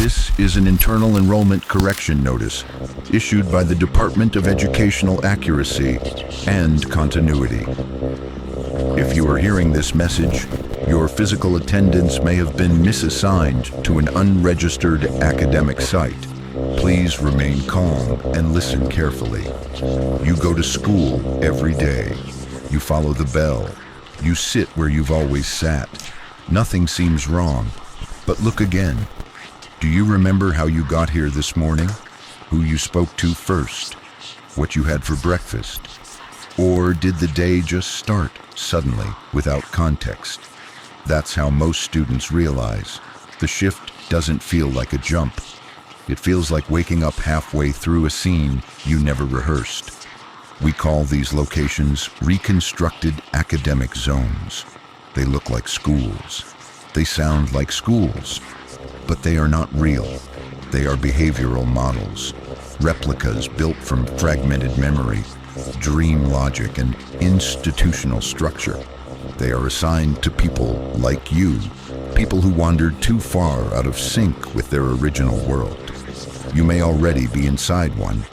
This is an internal enrollment correction notice issued by the Department of Educational Accuracy and Continuity. If you are hearing this message, your physical attendance may have been misassigned to an unregistered academic site. Please remain calm and listen carefully. You go to school every day. You follow the bell. You sit where you've always sat. Nothing seems wrong. But look again. Do you remember how you got here this morning? Who you spoke to first? What you had for breakfast? Or did the day just start suddenly without context? That's how most students realize. The shift doesn't feel like a jump. It feels like waking up halfway through a scene you never rehearsed. We call these locations reconstructed academic zones. They look like schools. They sound like schools, but they are not real. They are behavioral models, replicas built from fragmented memory, dream logic, and institutional structure. They are assigned to people like you, people who wandered too far out of sync with their original world. You may already be inside one.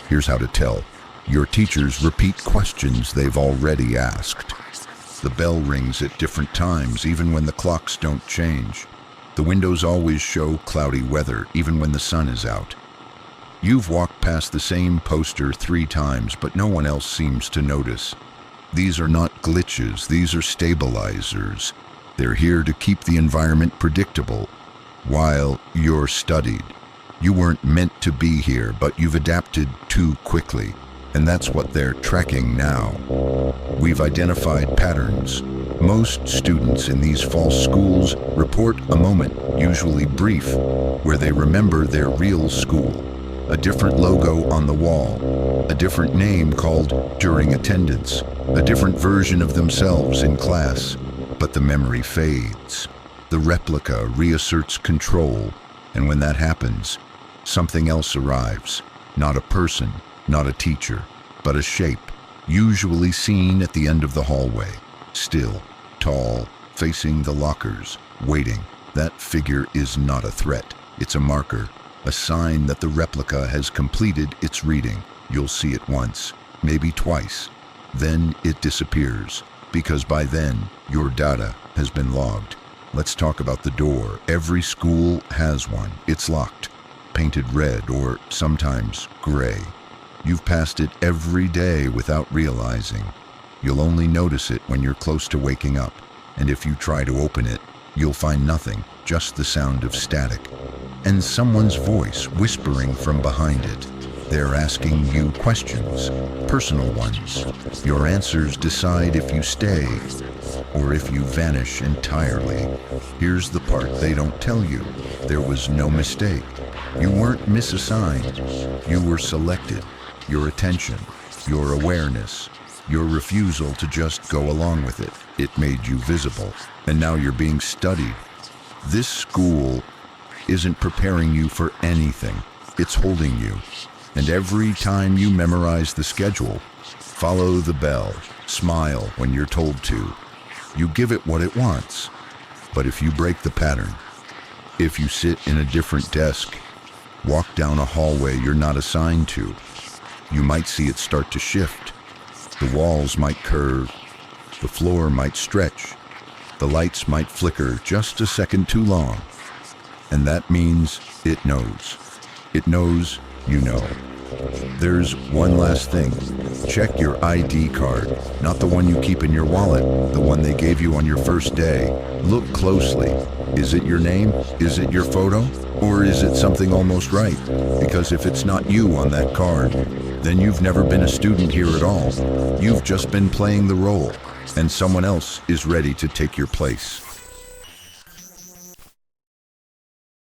Here's how to tell. Your teachers repeat questions they've already asked. The bell rings at different times, even when the clocks don't change. The windows always show cloudy weather, even when the sun is out. You've walked past the same poster 3 times, but no one else seems to notice. These are not glitches, these are stabilizers. They're here to keep the environment predictable while you're studied. You weren't meant to be here, but you've adapted too quickly, and that's what they're tracking now. We've identified patterns. Most students in these false schools report a moment, usually brief, where they remember their real school. A different logo on the wall, a different name called during attendance, a different version of themselves in class, but the memory fades. The replica reasserts control, and when that happens, something else arrives. Not a person, not a teacher, but a shape, usually seen at the end of the hallway. Still, tall, facing the lockers, waiting. That figure is not a threat. It's a marker, a sign that the replica has completed its reading. You'll see it once, maybe twice. Then it disappears, because by then, your data has been logged. Let's talk about the door. Every school has one. It's locked, painted red or sometimes gray. You've passed it every day without realizing. You'll only notice it when you're close to waking up, and if you try to open it, you'll find nothing, just the sound of static, and someone's voice whispering from behind it. They're asking you questions, personal ones. Your answers decide if you stay or if you vanish entirely. Here's the part they don't tell you. There was no mistake. You weren't misassigned. You were selected. Your attention, your awareness, your refusal to just go along with it. It made you visible, and now you're being studied. This school isn't preparing you for anything. It's holding you. And every time you memorize the schedule, follow the bell, smile when you're told to. You give it what it wants. But if you break the pattern, if you sit in a different desk, walk down a hallway you're not assigned to, you might see it start to shift. The walls might curve, the floor might stretch, the lights might flicker just a second too long. And that means it knows. It knows you know. There's one last thing. Check your ID card, not the one you keep in your wallet, the one they gave you on your first day. Look closely. Is it your name? Is it your photo? Or is it something almost right? Because if it's not you on that card, then you've never been a student here at all. You've just been playing the role, and someone else is ready to take your place.